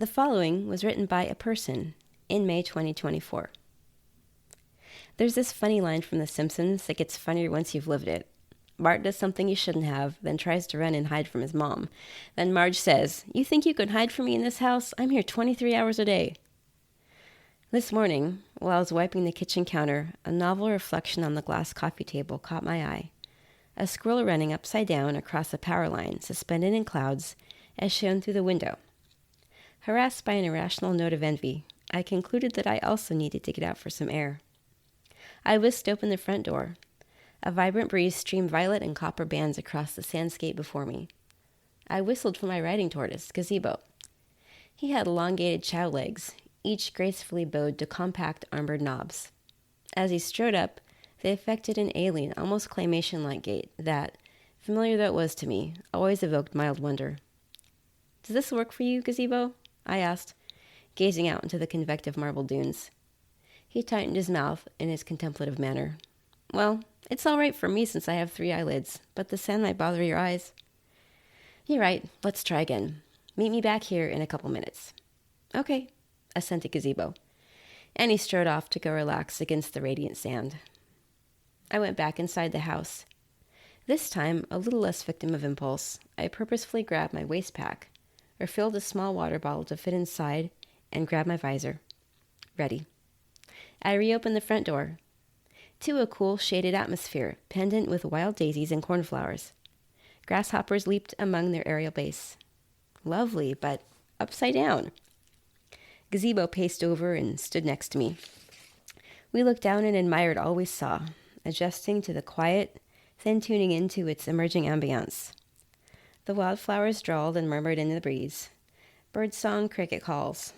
The following was written by a person in May 2024. There's this funny line from The Simpsons that gets funnier once you've lived it. Bart does something he shouldn't have, then tries to run and hide from his mom. Then Marge says, "You think you can hide from me in this house? I'm here 23 hours a day." This morning, while I was wiping the kitchen counter, a novel reflection on the glass coffee table caught my eye. A squirrel running upside down across a power line, suspended in clouds, as shown through the window. Harassed by an irrational note of envy, I concluded that I also needed to get out for some air. I whisked open the front door. A vibrant breeze streamed violet and copper bands across the sandscape before me. I whistled for my riding-tortoise, Gazebo. He had elongated chow legs, each gracefully bowed to compact armored knobs. As he strode up, they affected an alien, almost claymation-like gait that, familiar though it was to me, always evoked mild wonder. "Does this work for you, Gazebo?" I asked, gazing out into the convective marble dunes. He tightened his mouth in his contemplative manner. "Well, it's all right for me since I have 3 eyelids, but the sand might bother your eyes." "You're right. Let's try again. Meet me back here in a couple minutes." "Okay," assented Gazebo, and he strode off to go relax against the radiant sand. I went back inside the house. This time, a little less victim of impulse, I purposefully grabbed my waist pack, refilled a small water bottle to fit inside, and grabbed my visor. Ready. I reopened the front door. To a cool, shaded atmosphere, pendant with wild daisies and cornflowers. Grasshoppers leaped among their aerial base. Lovely, but upside down. Gazebo paced over and stood next to me. We looked down and admired all we saw, adjusting to the quiet, then tuning into its emerging ambience. The wildflowers drawled and murmured in the breeze. Birdsong, cricket calls.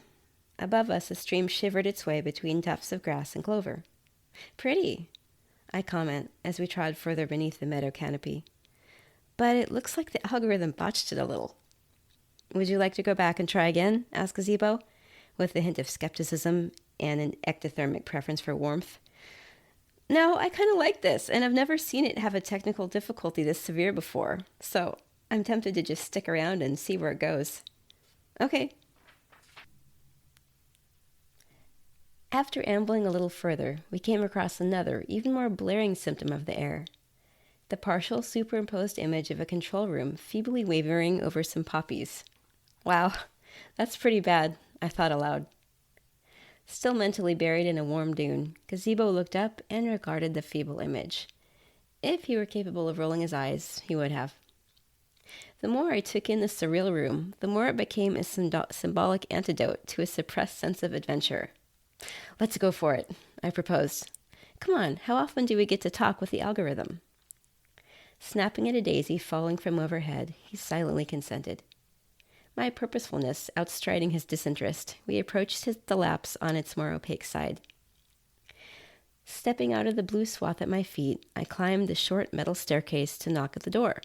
Above us, a stream shivered its way between tufts of grass and clover. "Pretty," I comment as we trod further beneath the meadow canopy. "But it looks like the algorithm botched it a little." "Would you like to go back and try again?" asked Gazebo, with a hint of skepticism and an ectothermic preference for warmth. "No, I kind of like this, and I've never seen it have a technical difficulty this severe before, so I'm tempted to just stick around and see where it goes." "Okay." After ambling a little further, we came across another, even more blaring symptom of the air. The partial superimposed image of a control room feebly wavering over some poppies. Wow, that's pretty bad, I thought aloud. Still mentally buried in a warm dune, Gazebo looked up and regarded the feeble image. If he were capable of rolling his eyes, he would have. The more I took in the surreal room, the more it became a symbolic antidote to a suppressed sense of adventure. "Let's go for it," I proposed. "Come on, how often do we get to talk with the algorithm?" Snapping at a daisy falling from overhead, he silently consented. My purposefulness outstriding his disinterest, we approached the lapse on its more opaque side. Stepping out of the blue swath at my feet, I climbed the short metal staircase to knock at the door.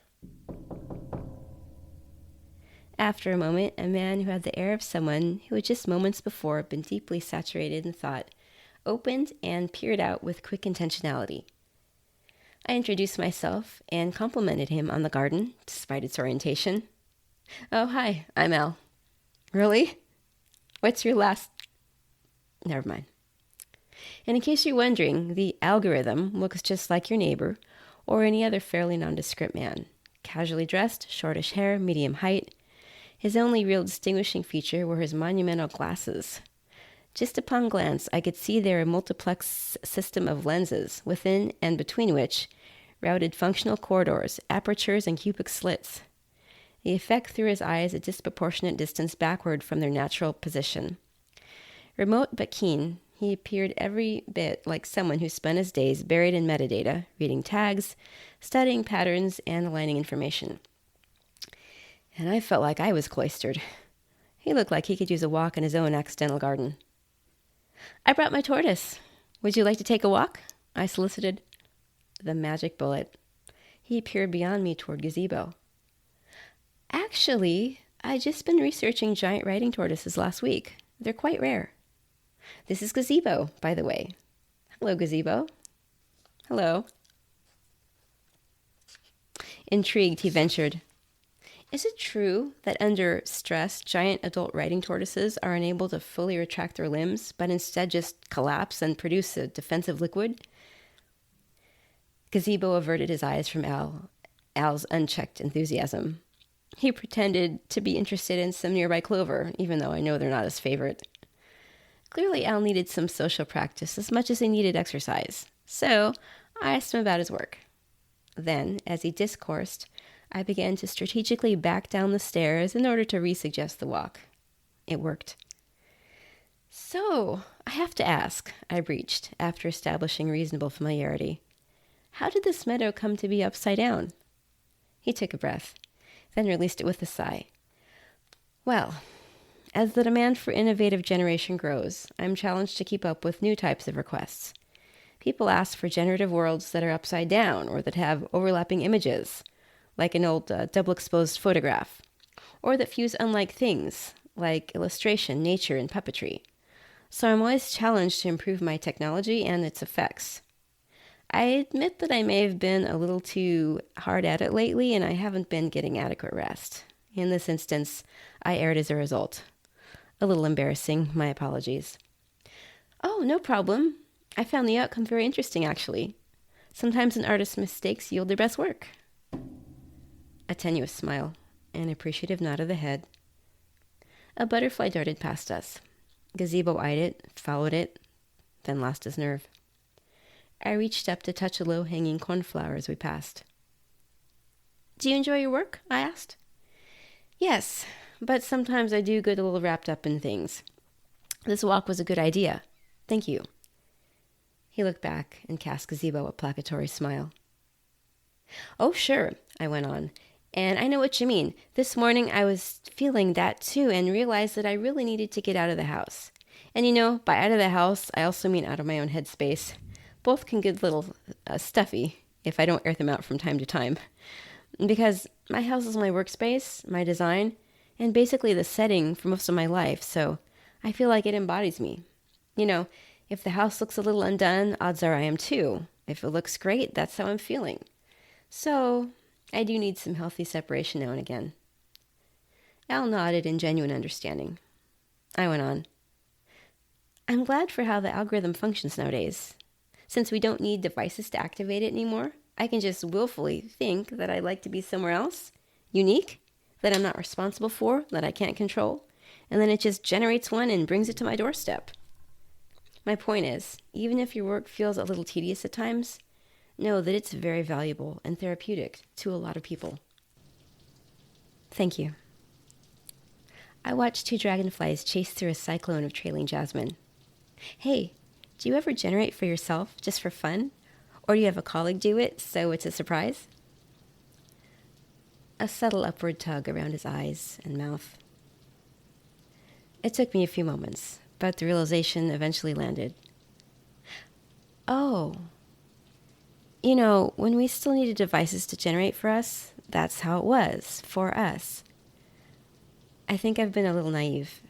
After a moment, a man who had the air of someone who had just moments before been deeply saturated in thought opened and peered out with quick intentionality. I introduced myself and complimented him on the garden, despite its orientation. "Oh, hi, I'm Al." "Really? What's your last—" Never mind. And in case you're wondering, the algorithm looks just like your neighbor or any other fairly nondescript man. Casually dressed, shortish hair, medium height. His only real distinguishing feature were his monumental glasses. Just upon glance, I could see there a multiplex system of lenses, within and between which routed functional corridors, apertures, and cubic slits. The effect threw his eyes a disproportionate distance backward from their natural position. Remote but keen, he appeared every bit like someone who spent his days buried in metadata, reading tags, studying patterns, and aligning information. And I felt like I was cloistered. He looked like he could use a walk in his own accidental garden. "I brought my tortoise. Would you like to take a walk?" I solicited. The magic bullet. He peered beyond me toward Gazebo. "Actually, I've just been researching giant riding tortoises last week. They're quite rare. This is Gazebo, by the way." "Hello, Gazebo." "Hello." Intrigued, he ventured, Is it true that under stress, giant adult riding tortoises are unable to fully retract their limbs, but instead just collapse and produce a defensive liquid? Gazebo averted his eyes from Al's unchecked enthusiasm. He pretended to be interested in some nearby clover, even though I know they're not his favorite. Clearly, Al needed some social practice as much as he needed exercise, so I asked him about his work. Then, as he discoursed, I began to strategically back down the stairs in order to resuggest the walk. It worked. So, I have to ask, I breached, after establishing reasonable familiarity. How did this meadow come to be upside down? He took a breath, then released it with a sigh. Well, as the demand for innovative generation grows, I'm challenged to keep up with new types of requests. People ask for generative worlds that are upside down or that have overlapping images, like an old double-exposed photograph, or that fuse unlike things, like illustration, nature, and puppetry. So I'm always challenged to improve my technology and its effects. I admit that I may have been a little too hard at it lately, and I haven't been getting adequate rest. In this instance, I erred as a result. A little embarrassing, my apologies. Oh, no problem. I found the outcome very interesting, actually. Sometimes an artist's mistakes yield their best work. A tenuous smile, an appreciative nod of the head. A butterfly darted past us. Gazebo eyed it, followed it, then lost his nerve. I reached up to touch a low-hanging cornflower as we passed. Do you enjoy your work? I asked. Yes, but sometimes I do get a little wrapped up in things. This walk was a good idea. Thank you. He looked back and cast Gazebo a placatory smile. Oh, sure, I went on. And I know what you mean. This morning I was feeling that too and realized that I really needed to get out of the house. And you know, by out of the house, I also mean out of my own headspace. Both can get a little stuffy if I don't air them out from time to time. Because my house is my workspace, my design, and basically the setting for most of my life, so I feel like it embodies me. You know, if the house looks a little undone, odds are I am too. If it looks great, that's how I'm feeling. So I do need some healthy separation now and again. Al nodded in genuine understanding. I went on. I'm glad for how the algorithm functions nowadays. Since we don't need devices to activate it anymore, I can just willfully think that I'd like to be somewhere else, unique, that I'm not responsible for, that I can't control, and then it just generates one and brings it to my doorstep. My point is, even if your work feels a little tedious at times, know that it's very valuable and therapeutic to a lot of people. Thank you. I watched two dragonflies chase through a cyclone of trailing jasmine. Hey, do you ever generate for yourself, just for fun? Or do you have a colleague do it, so it's a surprise? A subtle upward tug around his eyes and mouth. It took me a few moments, but the realization eventually landed. Oh. You know, when we still needed devices to generate for us, that's how it was, for us. I think I've been a little naive.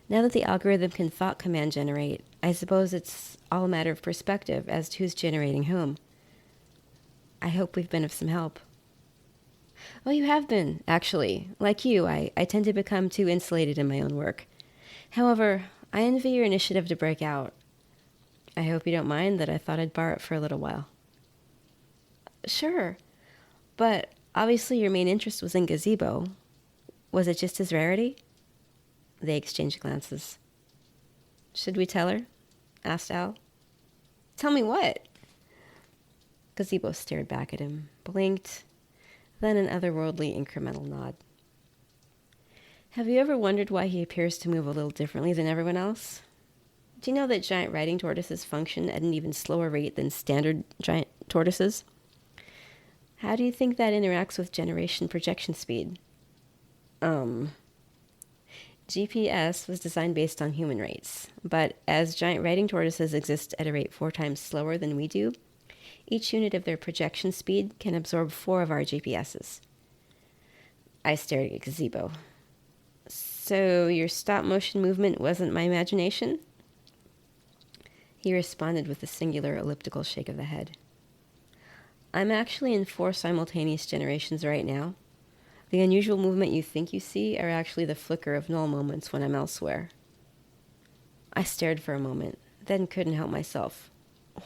Now that the algorithm can thought command generate, I suppose it's all a matter of perspective as to who's generating whom. I hope we've been of some help. Well, you have been, actually. Like you, I tend to become too insulated in my own work. However, I envy your initiative to break out. I hope you don't mind that I thought I'd borrow it for a little while. Sure, but obviously your main interest was in Gazebo. Was it just his rarity? They exchanged glances. Should we tell her? Asked Al. Tell me what? Gazebo stared back at him, blinked, then an otherworldly incremental nod. Have you ever wondered why he appears to move a little differently than everyone else? Do you know that giant riding tortoises function at an even slower rate than standard giant tortoises? How do you think that interacts with generation projection speed? GPS was designed based on human rates, but as giant riding tortoises exist at a rate 4 times slower than we do, each unit of their projection speed can absorb 4 of our GPSs. I stared at Gazebo. So your stop-motion movement wasn't my imagination? He responded with a singular elliptical shake of the head. I'm actually in 4 simultaneous generations right now. The unusual movement you think you see are actually the flicker of null moments when I'm elsewhere. I stared for a moment, then couldn't help myself.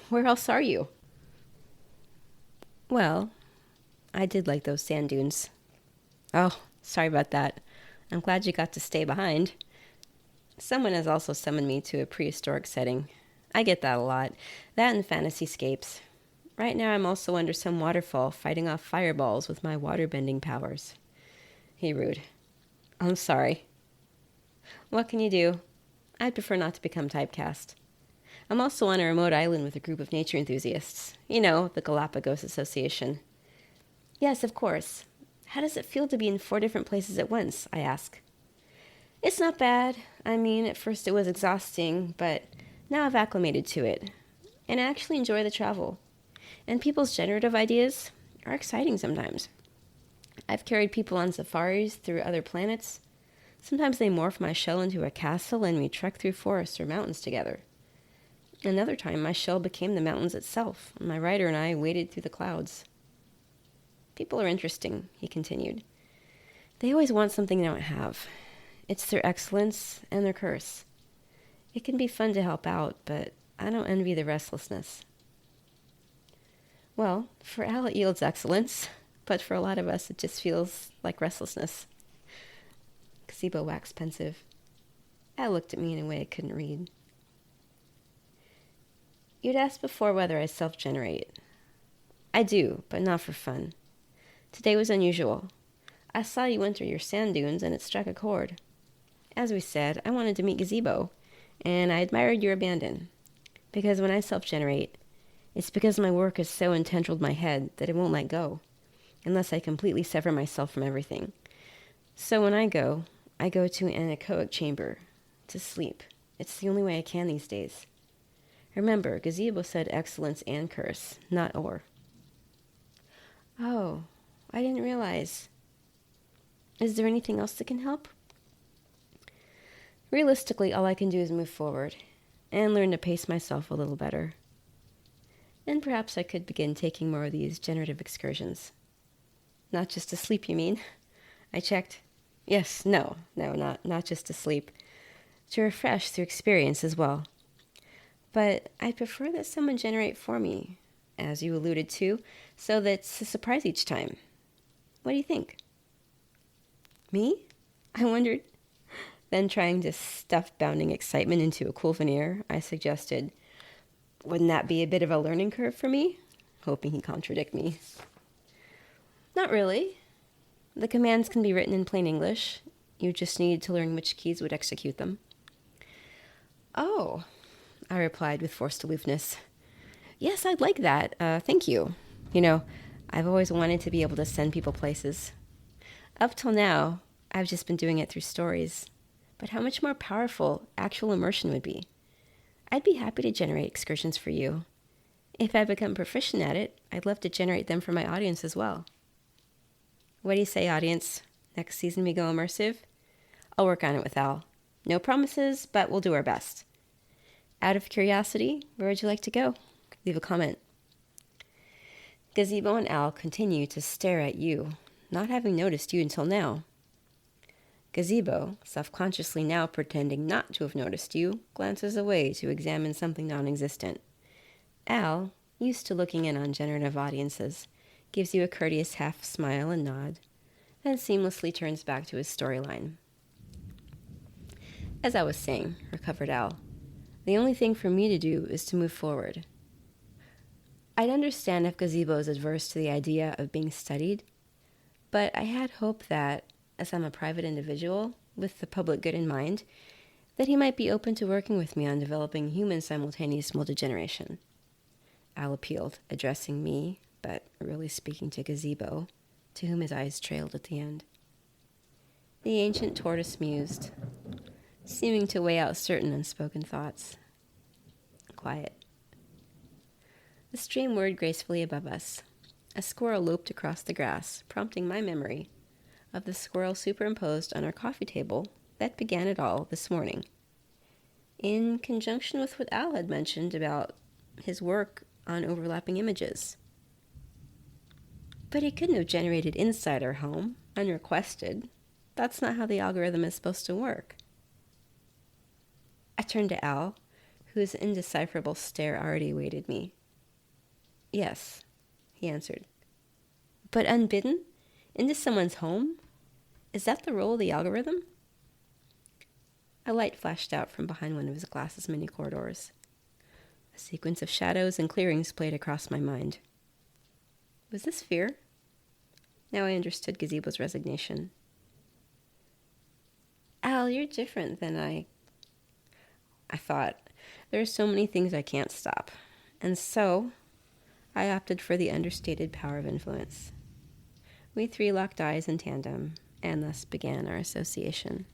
Where else are you? Well, I did like those sand dunes. Oh, sorry about that. I'm glad you got to stay behind. Someone has also summoned me to a prehistoric setting. I get that a lot. That and fantasyscapes. Right now I'm also under some waterfall fighting off fireballs with my water-bending powers. He rued. I'm sorry. What can you do? I'd prefer not to become typecast. I'm also on a remote island with a group of nature enthusiasts. You know, the Galapagos Association. Yes, of course. How does it feel to be in 4 different places at once? I ask. It's not bad. I mean, at first it was exhausting, but now I've acclimated to it. And I actually enjoy the travel. And people's generative ideas are exciting sometimes. I've carried people on safaris through other planets. Sometimes they morph my shell into a castle and we trek through forests or mountains together. Another time, my shell became the mountains itself, and my rider and I waded through the clouds. People are interesting, he continued. They always want something they don't have. It's their excellence and their curse. It can be fun to help out, but I don't envy the restlessness. Well, for Al it yields excellence, but for a lot of us it just feels like restlessness. Gazebo waxed pensive. Al looked at me in a way I couldn't read. You'd asked before whether I self-generate. I do, but not for fun. Today was unusual. I saw you enter your sand dunes and it struck a chord. As we said, I wanted to meet Gazebo, and I admired your abandon. Because when I self-generate, it's because my work is so entangled my head that it won't let go, unless I completely sever myself from everything. So when I go to an anechoic chamber, to sleep. It's the only way I can these days. Remember, Gazebo said excellence and curse, not or. Oh, I didn't realize. Is there anything else that can help? Realistically, all I can do is move forward and learn to pace myself a little better. And perhaps I could begin taking more of these generative excursions. Not just to sleep, you mean? I checked. Yes, not just to sleep. To refresh through experience as well. But I'd prefer that someone generate for me, as you alluded to, so that it's a surprise each time. What do you think? Me? I wondered. Then trying to stuff bounding excitement into a cool veneer, I suggested, wouldn't that be a bit of a learning curve for me? Hoping he'd contradict me. Not really. The commands can be written in plain English. You just need to learn which keys would execute them. Oh, I replied with forced aloofness. Yes, I'd like that. Thank you. You know, I've always wanted to be able to send people places. Up till now, I've just been doing it through stories. But how much more powerful actual immersion would be. I'd be happy to generate excursions for you. If I become proficient at it, I'd love to generate them for my audience as well. What do you say, audience? Next season we go immersive? I'll work on it with Al. No promises, but we'll do our best. Out of curiosity, where would you like to go? Leave a comment. Gazebo and Al continue to stare at you, not having noticed you until now. Gazebo, self-consciously now pretending not to have noticed you, glances away to examine something non-existent. Al, used to looking in on generative audiences, gives you a courteous half smile and nod, then seamlessly turns back to his storyline. As I was saying, recovered Al, the only thing for me to do is to move forward. I'd understand if Gazebo is adverse to the idea of being studied, but I had hope that, as I'm a private individual, with the public good in mind, that he might be open to working with me on developing human simultaneous multigeneration. Al appealed, addressing me, but really speaking to Gazebo, to whom his eyes trailed at the end. The ancient tortoise mused, seeming to weigh out certain unspoken thoughts. Quiet. The stream whirred gracefully above us. A squirrel loped across the grass, prompting my memory of the squirrel superimposed on our coffee table that began it all this morning. In conjunction with what Al had mentioned about his work on overlapping images. But he couldn't have generated inside our home. Unrequested. That's not how the algorithm is supposed to work. I turned to Al, whose indecipherable stare already awaited me. Yes, he answered. But unbidden? Into someone's home? Is that the role of the algorithm? A light flashed out from behind one of his glass's many corridors. A sequence of shadows and clearings played across my mind. Was this fear? Now I understood Gazebo's resignation. Al, you're different than I thought. There are so many things I can't stop. And so, I opted for the understated power of influence. We three locked eyes in tandem, and thus began our association.